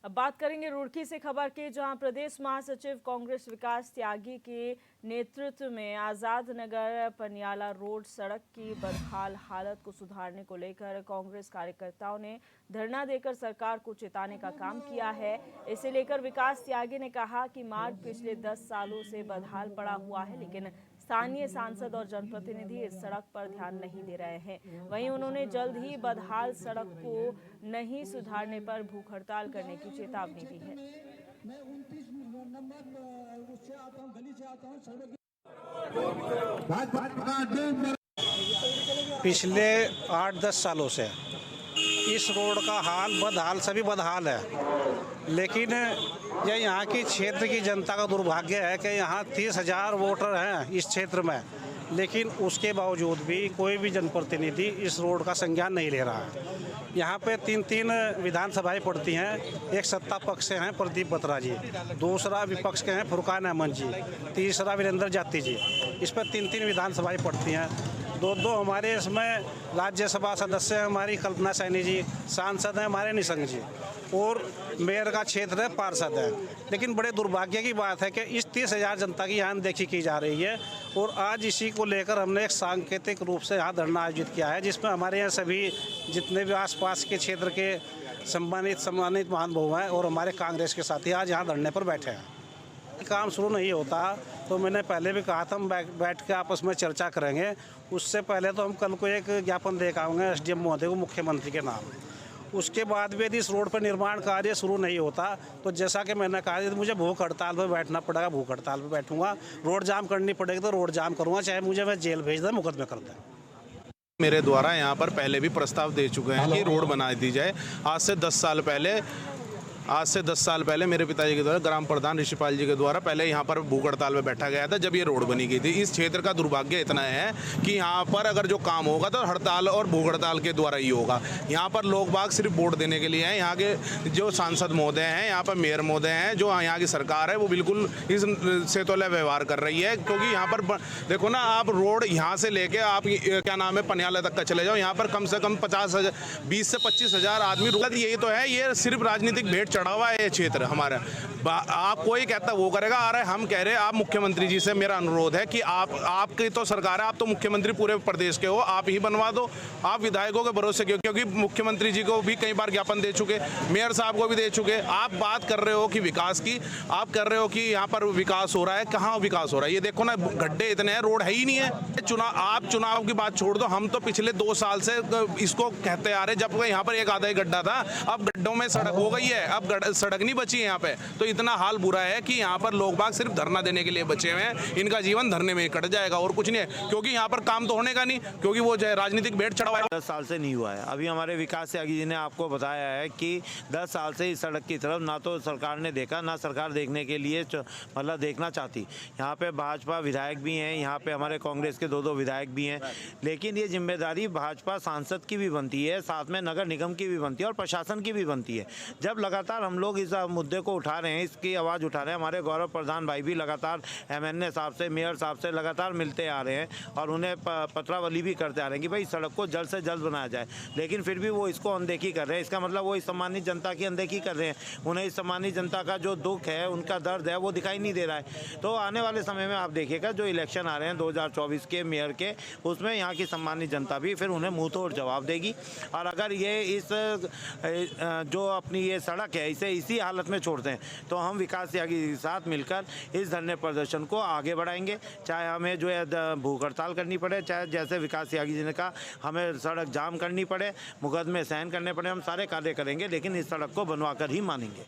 अब बात करेंगे रुड़की से खबर की, जहां प्रदेश महासचिव कांग्रेस विकास त्यागी के नेतृत्व में आजाद नगर पनियाला रोड सड़क की बदहाल हालत को सुधारने को लेकर कांग्रेस कार्यकर्ताओं ने धरना देकर सरकार को चेताने का काम किया है। इसे लेकर विकास त्यागी ने कहा कि मार्ग पिछले 10 सालों से बदहाल पड़ा हुआ है, लेकिन स्थानीय सांसद और जनप्रतिनिधि इस सड़क पर ध्यान नहीं दे रहे हैं। वहीं उन्होंने जल्द ही बदहाल सड़क को नहीं सुधारने पर भूख हड़ताल करने की चेतावनी दी है। मैं 29 नंबर उससे आता हूँ, गली से आता हूँ। पिछले 8-10 सालों से इस रोड का हाल बदहाल सभी बदहाल है, लेकिन यह यहाँ की क्षेत्र की जनता का दुर्भाग्य है कि यहाँ 30,000 वोटर हैं इस क्षेत्र में, लेकिन उसके बावजूद भी कोई भी जनप्रतिनिधि इस रोड का संज्ञान नहीं ले रहा है। यहाँ पे 3 विधानसभाएं पड़ती हैं। एक सत्ता पक्ष से हैं प्रदीप बत्रा जी, दूसरा विपक्ष के हैं फुरकान अहमद जी, तीसरा वीरेंद्र जाती जी। इस पर 3 विधानसभाएं पड़ती हैं। दो हमारे इसमें राज्यसभा सदस्य हैं हमारी कल्पना सैनी जी, सांसद हैं हमारे निशंक जी, और मेयर का क्षेत्र है पार्षद है। लेकिन बड़े दुर्भाग्य की बात है कि इस 30,000 जनता की यहाँ अनदेखी की जा रही है, और आज इसी को लेकर हमने एक सांकेतिक रूप से यहाँ धरना आयोजित किया है, जिसमें हमारे यहाँ सभी जितने भी आसपास के क्षेत्र के सम्मानित महानुभाव हैं और हमारे कांग्रेस के साथी आज यहाँ धरने पर बैठे हैं। काम शुरू नहीं होता तो मैंने पहले भी कहा था हम बैठ के आपस में चर्चा करेंगे। उससे पहले तो हम कल को एक ज्ञापन दे के आएंगे एसडीएम महोदय को मुख्यमंत्री के नाम। उसके बाद भी यदि इस रोड पर निर्माण कार्य शुरू नहीं होता तो जैसा कि मैंने कहा यदि मुझे भूख हड़ताल पर बैठना पड़ेगा, भूख हड़ताल पर बैठूंगा। रोड जाम करनी पड़ेगी तो रोड जाम करूँगा, चाहे मुझे मैं जेल भेज दें, मुकदमे कर दें। मेरे द्वारा यहाँ पर पहले भी प्रस्ताव दे चुके हैं कि रोड बना दी जाए। आज से 10 साल पहले मेरे पिताजी के द्वारा ग्राम प्रधान ऋषिपाल जी के द्वारा पहले यहाँ पर भूख हड़ताल में बैठा गया था जब ये रोड बनी गई थी। इस क्षेत्र का दुर्भाग्य इतना है कि यहाँ पर अगर जो काम होगा तो हड़ताल और भूख हड़ताल के द्वारा ही होगा। यहाँ पर लोग बाग सिर्फ वोट देने के लिए हैं। यहाँ के जो सांसद महोदय हैं, यहाँ पर मेयर महोदय हैं, जो यहाँ की सरकार है वो बिल्कुल इस सेतोले व्यवहार कर रही है। क्योंकि यहाँ पर देखो ना, आप रोड यहाँ से लेके आप क्या नाम है पनियाला तक का चले जाओ, यहाँ पर कम से कम 20 से 25,000 आदमी। यही तो है, ये सिर्फ राजनीतिक भेंट चढ़ा हुआ है ये क्षेत्र हमारा। आप कोई कहता वो करेगा, आ रहा है हम कह रहे हैं। आप मुख्यमंत्री जी से मेरा अनुरोध है कि आपकी तो सरकार है, आप तो मुख्यमंत्री पूरे प्रदेश के हो, आप ही बनवा दो। आप विधायकों के भरोसे क्यों? क्योंकि मुख्यमंत्री जी को भी कई बार ज्ञापन दे चुके, मेयर साहब को भी दे चुके। आप बात कर रहे हो कि विकास की, आप कर रहे हो कि यहाँ पर विकास हो रहा है। कहाँ विकास हो रहा है? ये देखो ना, गड्ढे इतने हैं, रोड है ही नहीं है। आप चुनाव की बात छोड़ दो, हम तो पिछले 2 साल से इसको कहते आ रहे, जब यहाँ पर एक आधा ही गड्ढा था, अब गड्ढों में सड़क हो गई है, अब सड़क नहीं बची है यहाँ पे। तो इतना हाल बुरा है कि यहाँ पर लोग बाग सिर्फ धरना देने के लिए बचे हुए हैं। इनका जीवन धरने में कट जाएगा और कुछ नहीं है, क्योंकि यहाँ पर काम तो होने का नहीं, क्योंकि वो जो है राजनीतिक भेंट चढ़ा हुआ है। 10 साल से नहीं हुआ है। अभी हमारे विकास त्यागी जी ने आपको बताया है कि 10 साल से इस सड़क की तरफ ना तो सरकार ने देखा, ना सरकार देखने के लिए मतलब देखना चाहती। यहाँ पे भाजपा विधायक भी हैं, यहाँ पे हमारे कांग्रेस के 2 विधायक भी हैं, लेकिन ये जिम्मेदारी भाजपा सांसद की भी बनती है, साथ में नगर निगम की भी बनती है और प्रशासन की भी बनती है। जब लगातार हम लोग इस मुद्दे को उठा रहे हैं, इसकी आवाज़ उठा रहे हैं, हमारे गौरव प्रधान भाई भी लगातार एमएनए साहब से, मेयर साहब से लगातार मिलते आ रहे हैं और उन्हें पत्रावली भी करते आ रहे हैं कि भाई सड़क को जल्द से जल्द बनाया जाए, लेकिन फिर भी वो इसको अनदेखी कर रहे हैं। इसका मतलब वो इस सम्मानित जनता की अनदेखी कर रहे हैं। उन्हें इस सम्मानित जनता का जो दुख है, उनका दर्द है, वो दिखाई नहीं दे रहा है। तो आने वाले समय में आप देखिएगा जो इलेक्शन आ रहे हैं 2024 के मेयर के, उसमें यहाँ की सम्मानित जनता भी फिर उन्हें मुँह तोड़ जवाब देगी। और अगर ये इस जो अपनी ये सड़क है इसे इसी हालत में छोड़ते हैं तो हम विकास त्यागी के साथ मिलकर इस धरने प्रदर्शन को आगे बढ़ाएंगे। चाहे हमें जो है भूख हड़ताल करनी पड़े, चाहे जैसे विकास त्यागी जी ने कहा हमें सड़क जाम करनी पड़े, मुकदमे सहन करने पड़े, हम सारे कार्य करेंगे, लेकिन इस सड़क को बनवाकर ही मानेंगे।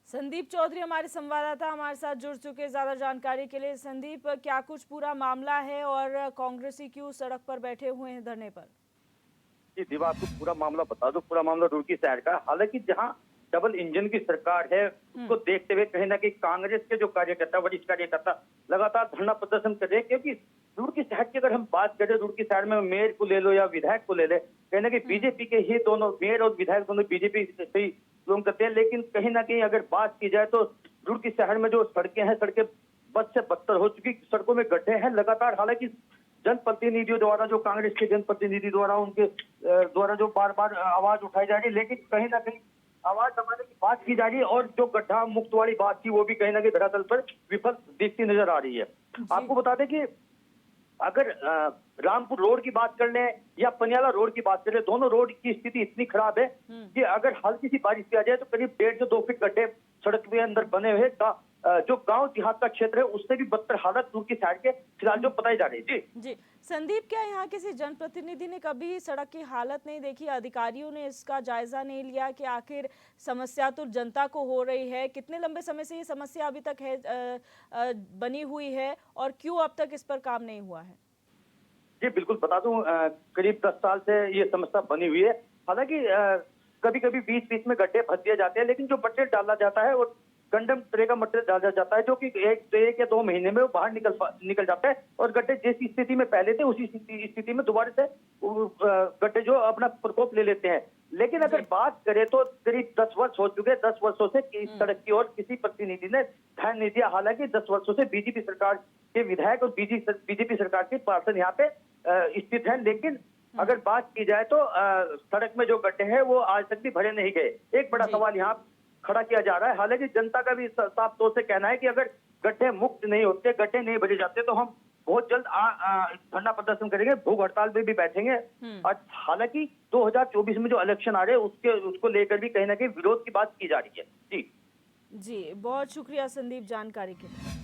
संदीप चौधरी हमारे संवाददाता हमारे साथ जुड़ चुके ज्यादा जानकारी के लिए। संदीप, क्या कुछ पूरा मामला है और कांग्रेसी क्यों सड़क पर बैठे हुए हैं धरने पर? जी दिवा, आपको पूरा मामला बता दो। पूरा मामला रुड़की शहर का। हालांकि जहां डबल इंजन की सरकार है उसको देखते हुए कहीं ना कहीं कांग्रेस के जो कार्यकर्ता, वरिष्ठ कार्यकर्ता लगातार धरना प्रदर्शन कर रहे हैं। क्योंकि रुड़की शहर की अगर हम बात करें, रुड़की शहर में मेयर को ले लो या विधायक को ले ले, कहीं ना कहीं बीजेपी के ही दोनों मेयर और विधायक दोनों बीजेपी से ही बिलोंग करते हैं। लेकिन कहीं ना कहीं अगर बात की जाए तो रुड़की शहर में जो सड़कें हैं, सड़कें बद से बदतर हो चुकी, सड़कों में गड्ढे हैं लगातार। हालांकि जनप्रतिनिधियों द्वारा, जो कांग्रेस के जनप्रतिनिधि द्वारा उनके द्वारा जो बार बार आवाज उठाई जा रही है, लेकिन कहीं ना कहीं आवाज दबाने की बात की जा रही है और जो गड्ढा मुक्त वाली बात थी वो भी कहीं ना कहीं धरातल पर विफल दिखती नजर आ रही है। आपको बता दें कि अगर रामपुर रोड की बात कर लें या पनियाला रोड की बात कर लें, दोनों रोड की स्थिति इतनी खराब है कि अगर हल्की सी बारिश किया जाए तो करीब 1.5 से 2 फीट गड्ढे सड़क के अंदर बने हुए। जो गांव देहात का क्षेत्र है उससे भी बदतर हालत दूर की साइड के फिलहाल जो बताई जा रही है। जी संदीप, क्या यहाँ किसी जनप्रतिनिधि ने कभी सड़क की हालत नहीं देखी? अधिकारियों ने इसका जायजा नहीं लिया कि आखिर समस्या तो जनता को हो रही है? कितने लंबे समय से ये समस्या अभी तक है बनी हुई है और क्यों अब तक इस पर काम नहीं हुआ है? जी बिल्कुल बता दूं, करीब 10 साल से ये समस्या बनी हुई है। हालांकि कभी कभी बीच बीच में गड्ढे भर दिए जाते हैं, लेकिन जो मटेरियल डाला जाता है और कंडम तरह का मटेरियल डाला जाता है जो कि एक या 2 महीने में वो बाहर निकल जाता है और गड्ढे जिस स्थिति में पहले थे उसी स्थिति में दोबारा से गड्ढे जो अपना प्रकोप ले लेते हैं। लेकिन अगर बात करें तो करीब 10 वर्ष हो चुके हैं। 10 वर्षों से इस सड़क की ओर किसी प्रतिनिधि ने ध्यान नहीं दिया। हालांकि 10 वर्षों से बीजेपी सरकार के विधायक और बीजेपी सरकार के पार्षद यहाँ पे स्थित हैं, लेकिन अगर बात की जाए तो सड़क में जो गड्ढे हैं वो आज तक भी भरे नहीं गए। एक बड़ा सवाल यहाँ खड़ा किया जा रहा है। हालांकि जनता का भी साफ तौर से कहना है कि अगर गड्ढे मुक्त नहीं होते, गड्ढे नहीं भरे जाते तो हम बहुत जल्द धरना प्रदर्शन करेंगे, भूख हड़ताल में भी बैठेंगे। और हालांकि 2024 में जो इलेक्शन आ रहे हैं उसको लेकर भी कहीं ना कहीं विरोध की बात की जा रही है। जी बहुत शुक्रिया संदीप जानकारी के लिए।